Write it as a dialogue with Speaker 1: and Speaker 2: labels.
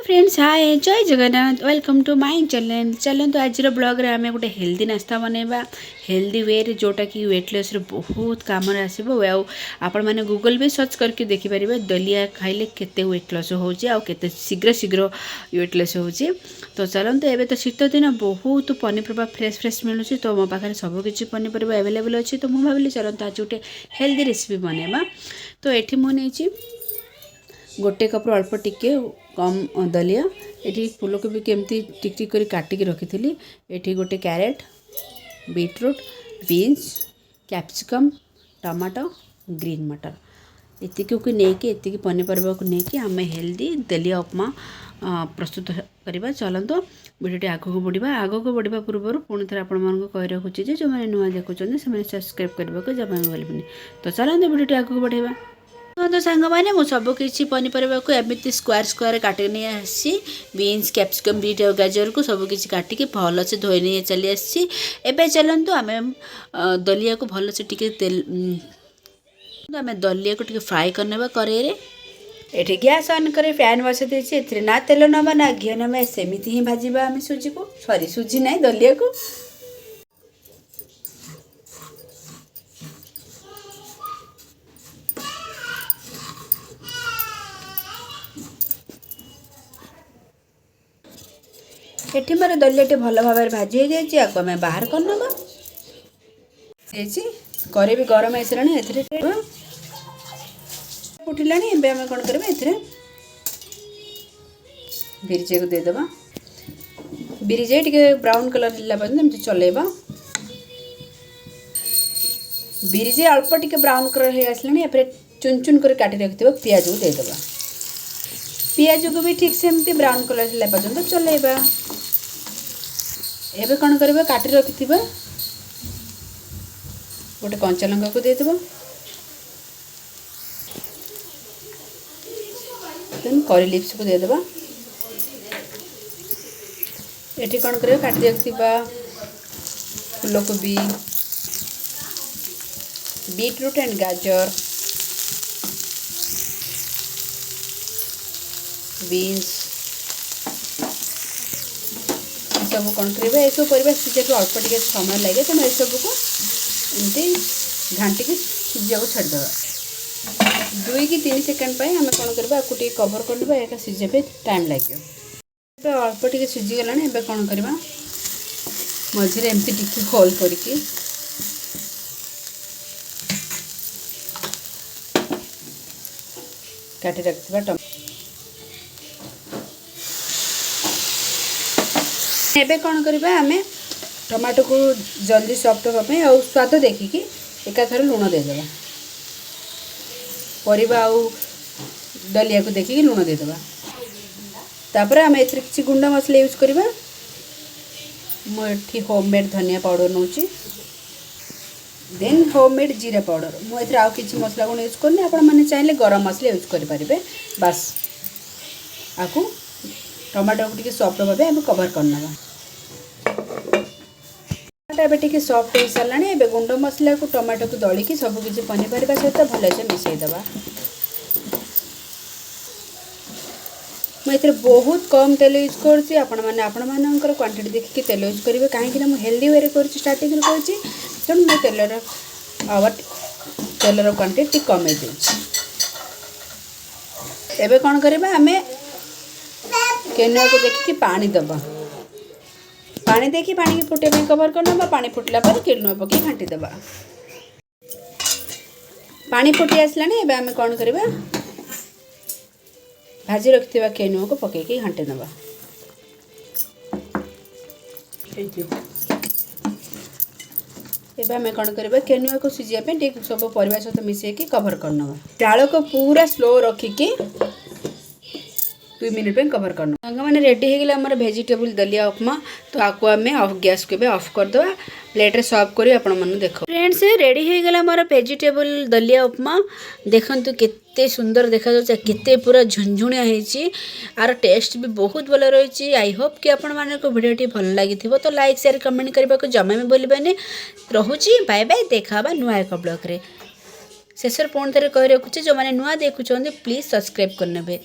Speaker 1: Friends hi Jai Jagannath welcome to my channel. चलते आज blog रे आम गोटे हेल्दी नास्ता बनैबा हेल्दी वे रे जोटा कि वेट लॉस रे बहुत काम आसो। आपण मैंने गूगल भी सर्च करके देखिपारे दलिया खाइले केते वेट लॉस होची आ केते शीघ्र शीघ्र वेट लॉस होची। तो चलते एबे तो शीत दिन बहुत पनीपरिया फ्रेश फ्रेश मिलूँ तो मो पाखे सबकि पनीपरिया एवेलेबल अच्छी। तो मुझे भाविली चलते आज गोटे हेल्दी रेसिपी बनैबा। तो ये मुझे गोटे कप्र अल्प टिके कम दलिया ये फूलकोबी केमती टिक टिक कर काटिकी रखी। ये गोटे carrot beetroot beans capsicum tomato green मटर एतिक को लेकिन एतिक पनीपरिया को लेकिन आम हेल्दी दलिया उपमा प्रस्तुत करवा। चलते भिडियोटी आगक बढ़ा पूर्व पुणी थे आपको कही रखुच्छी जो मैंने नुआ देखुं से सब्सक्राइब करने को जमा बोलबनी। तो चलते भिडियोटी आगक बढ़ेगा। तो सांग मैंने मुझे सबकि पनीपरिया को एमती स्क्वायर स्क्वायर काटिक नहीं आसी बीन्स कैप्सिकम बीट और गाजर को सबकि काटिक भल से धोई नहीं चली आसी। एवं चलतु आम दलिया को भल से तेल आम दलिया को फ्राए करने कड़े ये गैस ऑन कर फैन बसई देती ना तेल नवा ना घी नवा सेमती ही भाजवा आम सुजी को सॉरी सुजी ना दलिया को। ये मोर दलिया भल भाव भाजी हो जाए आगे आम बाहर करना करे भी गरम आसला फुटिला आम कौन कर बिरिजे को देदेव बिरिजे टे ब्राउन कलर है पर्यटन चलेबा बिरिजे अल्प टे ब्राउन कलर हो आसला चुन चुन कर काटी रखि पियाज को देदेव पियाज को भी ठीक सेमती ब्राउन कलर है पर्यटन चलेबा। एबे कौन करबा काटी रखि गोटे कंचा लंका को देदेव देन करी लिप्स को देदेव ये कौन कर काटी रखि फूलकोबी बीटरूट एंड गाजर बीन्स सब कौन कर सब पर सीझा अल्प टे समय लगे तेणु सब को एमती घाटिक सीझा को छाड़देवा 2 कि 3 सेकेंड आम कौन करवा आपको कवर करवा एक सीझे टाइम लगे अल्प टे सीझीगला एवं कौन करवा मझे एमती टिके होल करके काटी रखिवा टमाटो एबे कौन करवा आम टमाटो को जल्दी सॉफ्ट होगापी और स्वाद देखिकी एकाथर लुण देदेवा परिबा आउ दलिया को देखिकी लुण देदेवा तापर आम ए किसी गुंडा मसला यूज करवा। मुझे होममेड धनिया पाउडर नौची देन होममेड जीरा पाउडर मुझे आउ किसी मसला गुण यूज करनी आपण मैंने चाहिए गरम मसला यूज करें बास आपको टमाटो को टिके सॉफ्ट भाव आम कवर करना टे सॉफ्ट हो सारा ए गुंड मसला को टमाटो को दलिकी सबकि पनीपरिया सहित भलसे मिसईदेवा। मुझे बहुत कम तेल यूज कर क्वांटिटी देखिए तेल यूज करेंगे कहीं हेल्दी वे कर स्टार्टिंग कर तेलर तेलर क्वांटिटी कमे दे एबे कौन करवा आम केनुआ को देखिए पानी दबा पानी देखी पानी की फुटे कवर करना पानी फुटला पर केनुआ पकई घाटी दबा पानी फुटी आसला एबे आम कौन करवा भाजी रखिथिबा केनुआ को पकईकी घाटी दबा एबे आम कौन करवा केनुआ को सीझापी सब परिवा सहित मिसेकी कवर करना चाउल को पूरा स्लो रखिकी 2 मिनट पे कवर करना सांग मैंने रेडी हो गला हमारा वेजिटेबल दलिया उपमा। तो आपको आम ऑफ गैस को ऑफ करदे प्लेट रे सर्व करी आपण मन देखो फ्रेंड्स रेडी हो गला हमारा वेजिटेबल दलिया उपमा देखंतु केते सुंदर देखा जाउछ केते पूरा झुंझुणिया होईची आर टेस्ट भी बहुत भल रही। आई होप कि आपण माने को वीडियोटी भल लागी तो लाइक शेयर कमेंट करबा को जमा भी बोलबेनी रहूची बाय बाय देखाबा नुआ एक ब्लॉग रे शेष पुणी थे कही रखुच्छे जो मैंने नुआ देखुं प्लीज सब्सक्राइब करने।